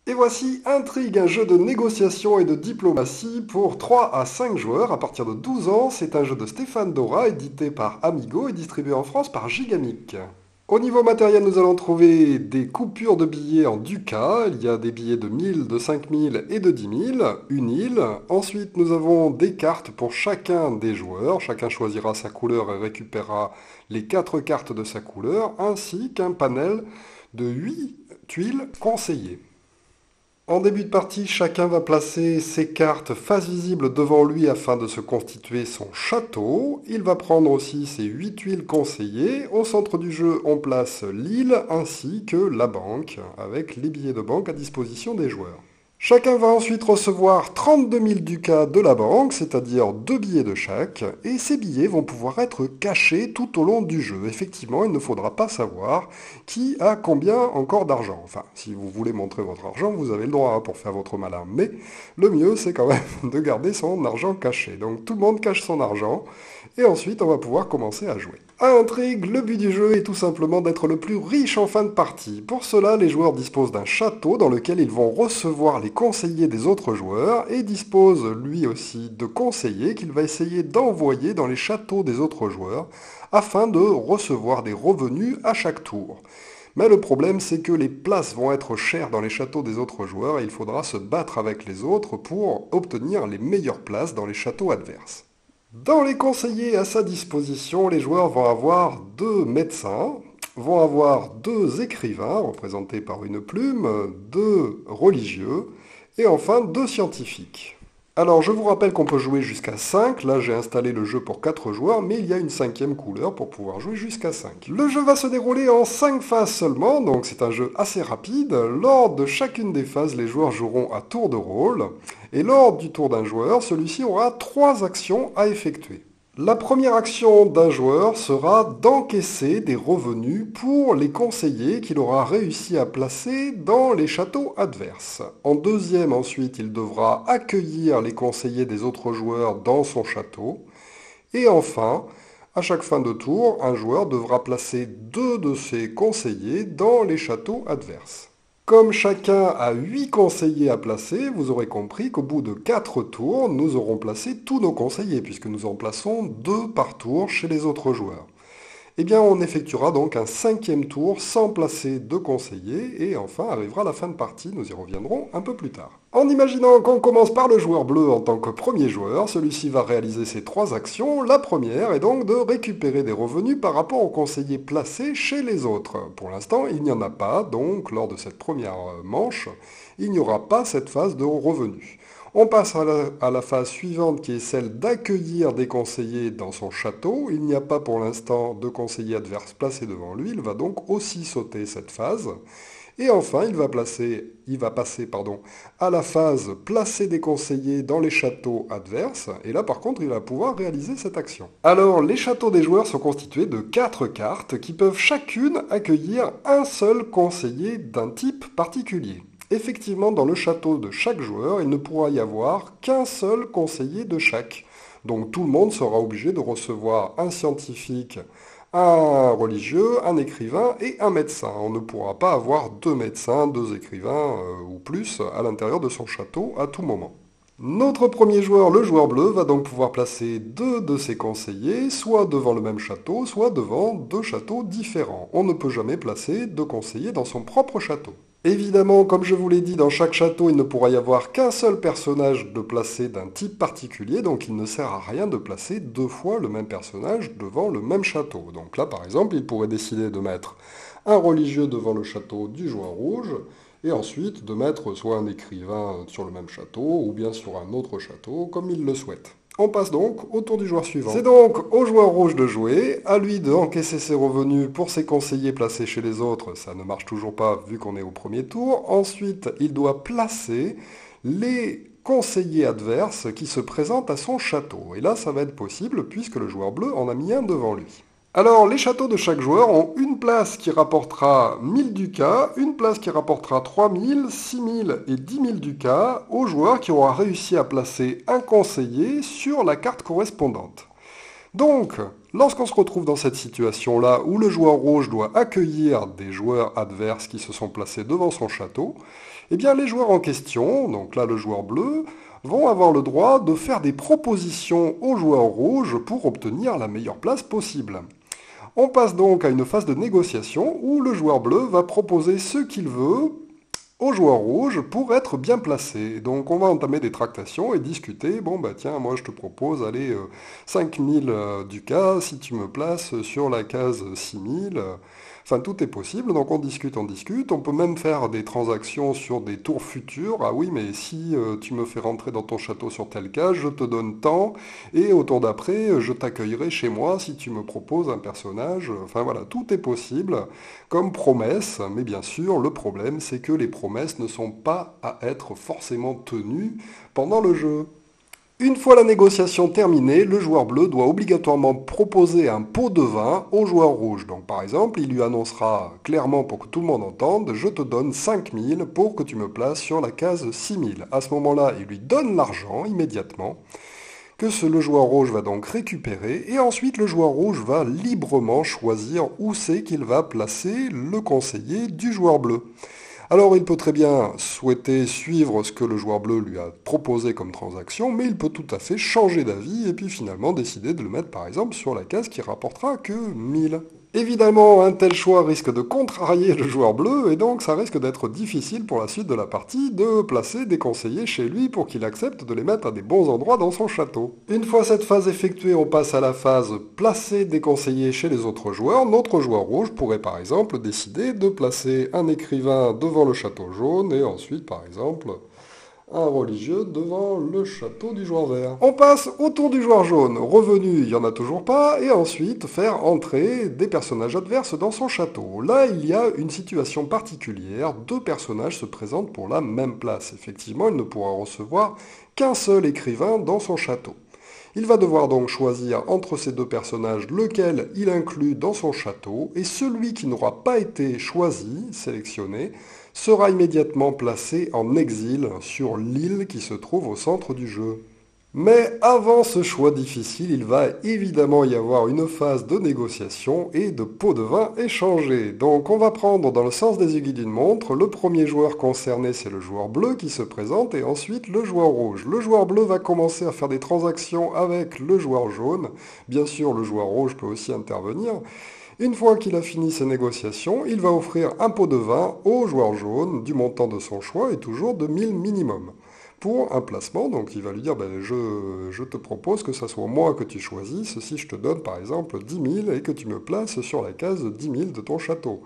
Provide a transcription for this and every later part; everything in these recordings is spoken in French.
Et voici Intrigue, un jeu de négociation et de diplomatie pour 3 à 5 joueurs à partir de 12 ans. C'est un jeu de Stéphane Dora, édité par Amigo et distribué en France par Gigamic. Au niveau matériel, nous allons trouver des coupures de billets en ducat. Il y a des billets de 1000, de 5000 et de 10 000, une île. Ensuite, nous avons des cartes pour chacun des joueurs. Chacun choisira sa couleur et récupérera les 4 cartes de sa couleur, ainsi qu'un panel de 8 tuiles conseillées. En début de partie, chacun va placer ses cartes face visible devant lui afin de se constituer son château. Il va prendre aussi ses 8 tuiles conseillées. Au centre du jeu, on place l'île ainsi que la banque, avec les billets de banque à disposition des joueurs. Chacun va ensuite recevoir 32 000 ducats de la banque, c'est-à-dire 2 billets de chaque, et ces billets vont pouvoir être cachés tout au long du jeu. Effectivement, il ne faudra pas savoir qui a combien encore d'argent. Enfin, si vous voulez montrer votre argent, vous avez le droit pour faire votre malin, mais le mieux, c'est quand même de garder son argent caché. Donc tout le monde cache son argent, et ensuite on va pouvoir commencer à jouer. À Intrigue, le but du jeu est tout simplement d'être le plus riche en fin de partie. Pour cela, les joueurs disposent d'un château dans lequel ils vont recevoir les conseillers des autres joueurs et disposent lui aussi de conseillers qu'il va essayer d'envoyer dans les châteaux des autres joueurs afin de recevoir des revenus à chaque tour. Mais le problème, c'est que les places vont être chères dans les châteaux des autres joueurs et il faudra se battre avec les autres pour obtenir les meilleures places dans les châteaux adverses. Dans les conseillers à sa disposition, les joueurs vont avoir 2 médecins, vont avoir 2 écrivains, représentés par une plume, 2 religieux, et enfin 2 scientifiques. Alors je vous rappelle qu'on peut jouer jusqu'à 5, là j'ai installé le jeu pour 4 joueurs, mais il y a une 5e couleur pour pouvoir jouer jusqu'à 5. Le jeu va se dérouler en 5 phases seulement, donc c'est un jeu assez rapide. Lors de chacune des phases, les joueurs joueront à tour de rôle, et lors du tour d'un joueur, celui-ci aura 3 actions à effectuer. La première action d'un joueur sera d'encaisser des revenus pour les conseillers qu'il aura réussi à placer dans les châteaux adverses. En deuxième, ensuite, il devra accueillir les conseillers des autres joueurs dans son château. Et enfin, à chaque fin de tour, un joueur devra placer 2 de ses conseillers dans les châteaux adverses. Comme chacun a 8 conseillers à placer, vous aurez compris qu'au bout de 4 tours, nous aurons placé tous nos conseillers, puisque nous en plaçons 2 par tour chez les autres joueurs. Eh bien, on effectuera donc un 5e tour sans placer de conseillers, et enfin arrivera la fin de partie, nous y reviendrons un peu plus tard. En imaginant qu'on commence par le joueur bleu en tant que premier joueur, celui-ci va réaliser ses 3 actions. La première est donc de récupérer des revenus par rapport aux conseillers placés chez les autres. Pour l'instant, il n'y en a pas, donc lors de cette première manche, il n'y aura pas cette phase de revenus. On passe à la phase suivante qui est celle d'accueillir des conseillers dans son château. Il n'y a pas pour l'instant de conseillers adverses placés devant lui, il va donc aussi sauter cette phase. Et enfin, il va passer à la phase placer des conseillers dans les châteaux adverses. Et là, par contre, il va pouvoir réaliser cette action. Alors, les châteaux des joueurs sont constitués de 4 cartes qui peuvent chacune accueillir un seul conseiller d'un type particulier. Effectivement, dans le château de chaque joueur, il ne pourra y avoir qu'un seul conseiller de chaque. Donc tout le monde sera obligé de recevoir un scientifique, un religieux, un écrivain et un médecin. On ne pourra pas avoir 2 médecins, 2 écrivains ou plus à l'intérieur de son château à tout moment. Notre premier joueur, le joueur bleu, va donc pouvoir placer 2 de ses conseillers, soit devant le même château, soit devant 2 châteaux différents. On ne peut jamais placer 2 conseillers dans son propre château. Évidemment, comme je vous l'ai dit, dans chaque château, il ne pourra y avoir qu'un seul personnage de placé d'un type particulier, donc il ne sert à rien de placer 2 fois le même personnage devant le même château. Donc là, par exemple, il pourrait décider de mettre un religieux devant le château du joueur rouge, et ensuite de mettre soit un écrivain sur le même château, ou bien sur un autre château, comme il le souhaite. On passe donc au tour du joueur suivant. C'est donc au joueur rouge de jouer, à lui de encaisser ses revenus pour ses conseillers placés chez les autres. Ça ne marche toujours pas vu qu'on est au premier tour. Ensuite, il doit placer les conseillers adverses qui se présentent à son château. Et là, ça va être possible puisque le joueur bleu en a mis un devant lui. Alors, les châteaux de chaque joueur ont une place qui rapportera 1000 ducats, une place qui rapportera 3000, 6000 et 10 000 ducats au joueur qui aura réussi à placer un conseiller sur la carte correspondante. Donc, lorsqu'on se retrouve dans cette situation-là où le joueur rouge doit accueillir des joueurs adverses qui se sont placés devant son château, eh bien les joueurs en question, donc là le joueur bleu, vont avoir le droit de faire des propositions au joueur rouge pour obtenir la meilleure place possible. On passe donc à une phase de négociation où le joueur bleu va proposer ce qu'il veut au joueur rouge pour être bien placé. Donc on va entamer des tractations et discuter. Bon bah tiens, moi je te propose, allez, 5000 ducats si tu me places sur la case 6000. Enfin tout est possible, donc on discute, on discute. On peut même faire des transactions sur des tours futurs. Ah oui, mais si tu me fais rentrer dans ton château sur telle case, je te donne tant, et au tour d'après, je t'accueillerai chez moi si tu me proposes un personnage. Enfin voilà, tout est possible comme promesse, mais bien sûr, le problème, c'est que les promesses ne sont pas à être forcément tenues pendant le jeu. Une fois la négociation terminée, le joueur bleu doit obligatoirement proposer un pot de vin au joueur rouge. Donc par exemple, il lui annoncera clairement pour que tout le monde entende, je te donne 5000 pour que tu me places sur la case 6000. À ce moment-là, il lui donne l'argent immédiatement le joueur rouge va donc récupérer, et ensuite le joueur rouge va librement choisir où c'est qu'il va placer le conseiller du joueur bleu. Alors il peut très bien souhaiter suivre ce que le joueur bleu lui a proposé comme transaction, mais il peut tout à fait changer d'avis et puis finalement décider de le mettre par exemple sur la case qui rapportera que 1000. Évidemment, un tel choix risque de contrarier le joueur bleu et donc ça risque d'être difficile pour la suite de la partie de placer des conseillers chez lui pour qu'il accepte de les mettre à des bons endroits dans son château. Une fois cette phase effectuée, on passe à la phase placer des conseillers chez les autres joueurs. Notre joueur rouge pourrait par exemple décider de placer un écrivain devant le château jaune et ensuite par exemple un religieux devant le château du joueur vert. On passe au tour du joueur jaune. Revenu, il n'y en a toujours pas, et ensuite faire entrer des personnages adverses dans son château. Là, il y a une situation particulière. Deux personnages se présentent pour la même place. Effectivement, il ne pourra recevoir qu'un seul écrivain dans son château. Il va devoir donc choisir entre ces deux personnages lequel il inclut dans son château, et celui qui n'aura pas été choisi, sélectionné, sera immédiatement placé en exil sur l'île qui se trouve au centre du jeu. Mais avant ce choix difficile, il va évidemment y avoir une phase de négociation et de pots de vin échangés. Donc on va prendre dans le sens des aiguilles d'une montre, le premier joueur concerné c'est le joueur bleu qui se présente et ensuite le joueur rouge. Le joueur bleu va commencer à faire des transactions avec le joueur jaune. Bien sûr le joueur rouge peut aussi intervenir. Une fois qu'il a fini ses négociations, il va offrir un pot de vin au joueur jaune du montant de son choix et toujours de 1000 minimum pour un placement. Donc il va lui dire, ben, je te propose que ça soit moi que tu choisisses si je te donne par exemple 10 000 et que tu me places sur la case 10 000 de ton château.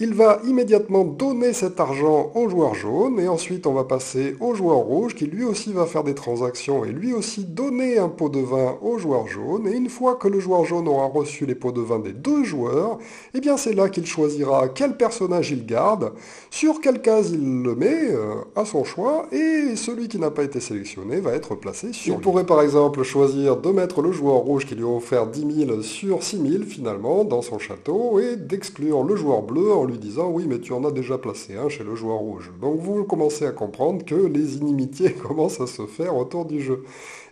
Il va immédiatement donner cet argent au joueur jaune et ensuite on va passer au joueur rouge qui lui aussi va faire des transactions et lui aussi donner un pot de vin au joueur jaune. Et une fois que le joueur jaune aura reçu les pots de vin des deux joueurs, eh bien c'est là qu'il choisira quel personnage il garde, sur quelle case il le met à son choix et celui qui n'a pas été sélectionné va être placé sur lui. Il pourrait par exemple choisir de mettre le joueur rouge qui lui a offert 10 000 sur 6 000 finalement dans son château et d'exclure le joueur bleu en lui disant oui mais tu en as déjà placé un chez le joueur rouge. Donc vous commencez à comprendre que les inimitiés commencent à se faire autour du jeu.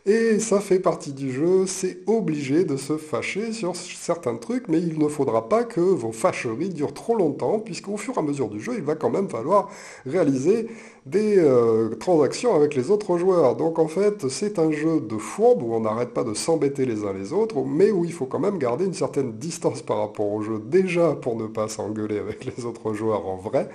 Et ça fait partie du jeu, c'est obligé de se fâcher sur certains trucs, mais il ne faudra pas que vos fâcheries durent trop longtemps, puisqu'au fur et à mesure du jeu, il va quand même falloir réaliser des transactions avec les autres joueurs. Donc en fait, c'est un jeu de fourbe où on n'arrête pas de s'embêter les uns les autres, mais où il faut quand même garder une certaine distance par rapport au jeu, déjà pour ne pas s'engueuler avec les autres joueurs en vrai,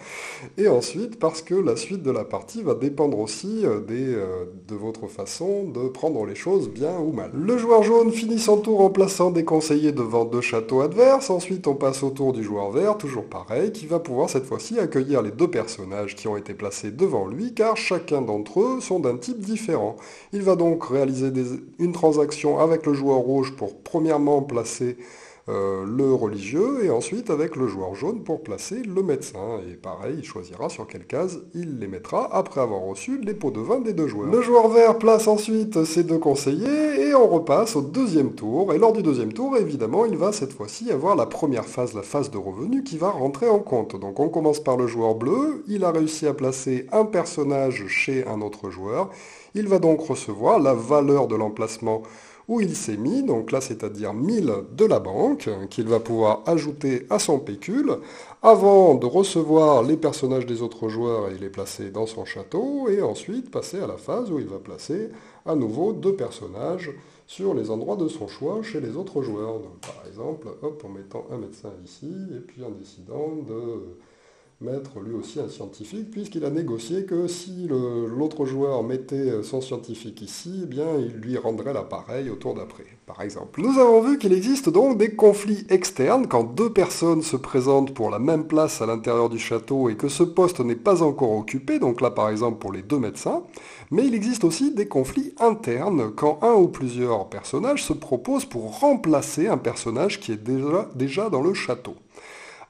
et ensuite parce que la suite de la partie va dépendre aussi de votre façon de prendre les choses bien ou mal. Le joueur jaune finit son tour en plaçant des conseillers devant deux châteaux adverses, ensuite on passe au tour du joueur vert, toujours pareil, qui va pouvoir cette fois-ci accueillir les deux personnages qui ont été placés devant lui, car chacun d'entre eux sont d'un type différent. Il va donc réaliser une transaction avec le joueur rouge pour premièrement placer le religieux, et ensuite avec le joueur jaune pour placer le médecin. Et pareil, il choisira sur quelle case il les mettra après avoir reçu les pots de vin des deux joueurs. Le joueur vert place ensuite ses deux conseillers, et on repasse au deuxième tour. Et lors du deuxième tour, évidemment, il va cette fois-ci avoir la première phase, la phase de revenu, qui va rentrer en compte. Donc on commence par le joueur bleu, il a réussi à placer un personnage chez un autre joueur. Il va donc recevoir la valeur de l'emplacement où il s'est mis, donc là c'est-à-dire 1000 de la banque, qu'il va pouvoir ajouter à son pécule, avant de recevoir les personnages des autres joueurs et les placer dans son château, et ensuite passer à la phase où il va placer à nouveau 2 personnages sur les endroits de son choix chez les autres joueurs. Donc, par exemple, hop, en mettant un médecin ici, et puis en décidant de mettre lui aussi un scientifique, puisqu'il a négocié que si l'autre joueur mettait son scientifique ici, eh bien, il lui rendrait l'appareil au tour d'après, par exemple. Nous avons vu qu'il existe donc des conflits externes quand 2 personnes se présentent pour la même place à l'intérieur du château et que ce poste n'est pas encore occupé, donc là par exemple pour les 2 médecins, mais il existe aussi des conflits internes quand un ou plusieurs personnages se proposent pour remplacer un personnage qui est déjà dans le château.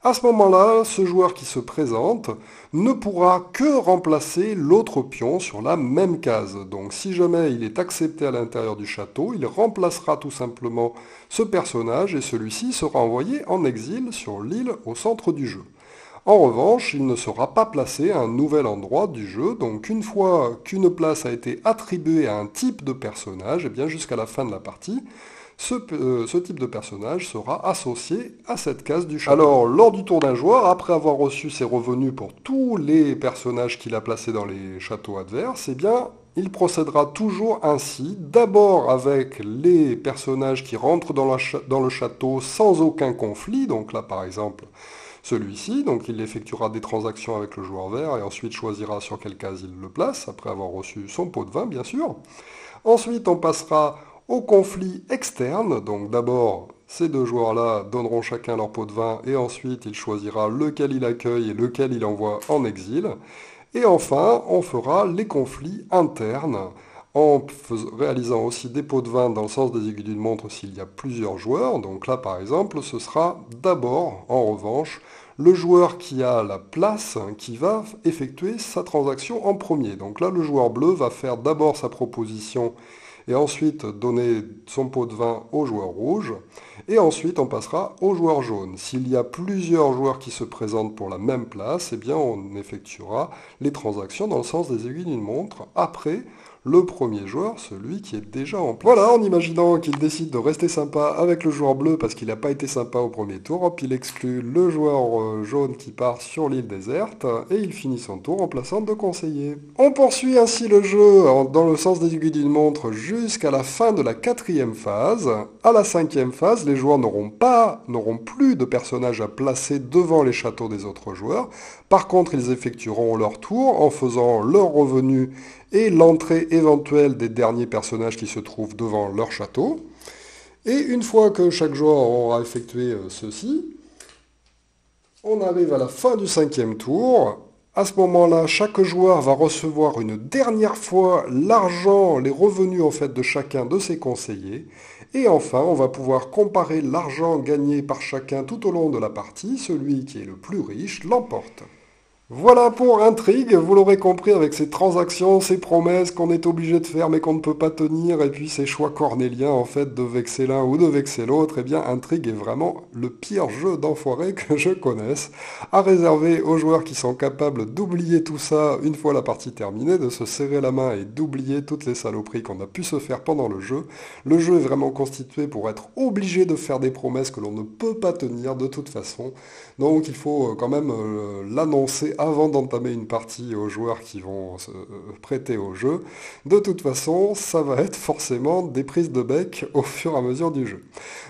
À ce moment-là, ce joueur qui se présente ne pourra que remplacer l'autre pion sur la même case. Donc si jamais il est accepté à l'intérieur du château, il remplacera tout simplement ce personnage et celui-ci sera envoyé en exil sur l'île au centre du jeu. En revanche, il ne sera pas placé à un nouvel endroit du jeu, donc une fois qu'une place a été attribuée à un type de personnage, et bien jusqu'à la fin de la partie, ce type de personnage sera associé à cette case du château. Alors, lors du tour d'un joueur, après avoir reçu ses revenus pour tous les personnages qu'il a placés dans les châteaux adverses, eh bien, il procédera toujours ainsi, d'abord avec les personnages qui rentrent dans le château sans aucun conflit, donc là par exemple celui-ci, donc il effectuera des transactions avec le joueur vert et ensuite choisira sur quelle case il le place, après avoir reçu son pot de vin bien sûr. Ensuite on passera au conflit externe, donc d'abord ces 2 joueurs-là donneront chacun leur pot de vin et ensuite il choisira lequel il accueille et lequel il envoie en exil. Et enfin, on fera les conflits internes en réalisant aussi des pots de vin dans le sens des aiguilles d'une montre s'il y a plusieurs joueurs. Donc là, par exemple, ce sera d'abord, en revanche, le joueur qui a la place qui va effectuer sa transaction en premier. Donc là, le joueur bleu va faire d'abord sa proposition et ensuite donner son pot de vin au joueur rouge, et ensuite on passera au joueur jaune. S'il y a plusieurs joueurs qui se présentent pour la même place, eh bien on effectuera les transactions dans le sens des aiguilles d'une montre, après le premier joueur, celui qui est déjà en place. Voilà, en imaginant qu'il décide de rester sympa avec le joueur bleu parce qu'il n'a pas été sympa au premier tour, hop, il exclut le joueur jaune qui part sur l'île déserte, et il finit son tour en plaçant 2 conseillers. On poursuit ainsi le jeu dans le sens des aiguilles d'une montre jusqu'à la fin de la 4e phase. À la 5e phase, les joueurs n'auront plus de personnages à placer devant les châteaux des autres joueurs. Par contre, ils effectueront leur tour en faisant leur revenu et l'entrée éventuelle des derniers personnages qui se trouvent devant leur château. Et une fois que chaque joueur aura effectué ceci, on arrive à la fin du 5e tour. À ce moment-là, chaque joueur va recevoir une dernière fois l'argent, les revenus en fait de chacun de ses conseillers. Et enfin, on va pouvoir comparer l'argent gagné par chacun tout au long de la partie. Celui qui est le plus riche l'emporte. Voilà pour Intrigue, vous l'aurez compris avec ces transactions, ces promesses qu'on est obligé de faire mais qu'on ne peut pas tenir, et puis ces choix cornéliens en fait de vexer l'un ou de vexer l'autre, eh bien Intrigue est vraiment le pire jeu d'enfoiré que je connaisse, à réserver aux joueurs qui sont capables d'oublier tout ça une fois la partie terminée, de se serrer la main et d'oublier toutes les saloperies qu'on a pu se faire pendant le jeu. Le jeu est vraiment constitué pour être obligé de faire des promesses que l'on ne peut pas tenir de toute façon, donc il faut quand même l'annoncer avant d'entamer une partie aux joueurs qui vont se prêter au jeu. De toute façon, ça va être forcément des prises de bec au fur et à mesure du jeu.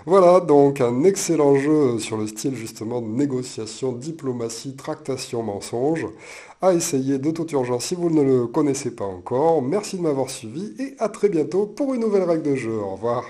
Voilà, donc un excellent jeu sur le style justement de négociation, diplomatie, tractation, mensonge, à essayer de toute urgence si vous ne le connaissez pas encore. Merci de m'avoir suivi et à très bientôt pour une nouvelle règle de jeu. Au revoir.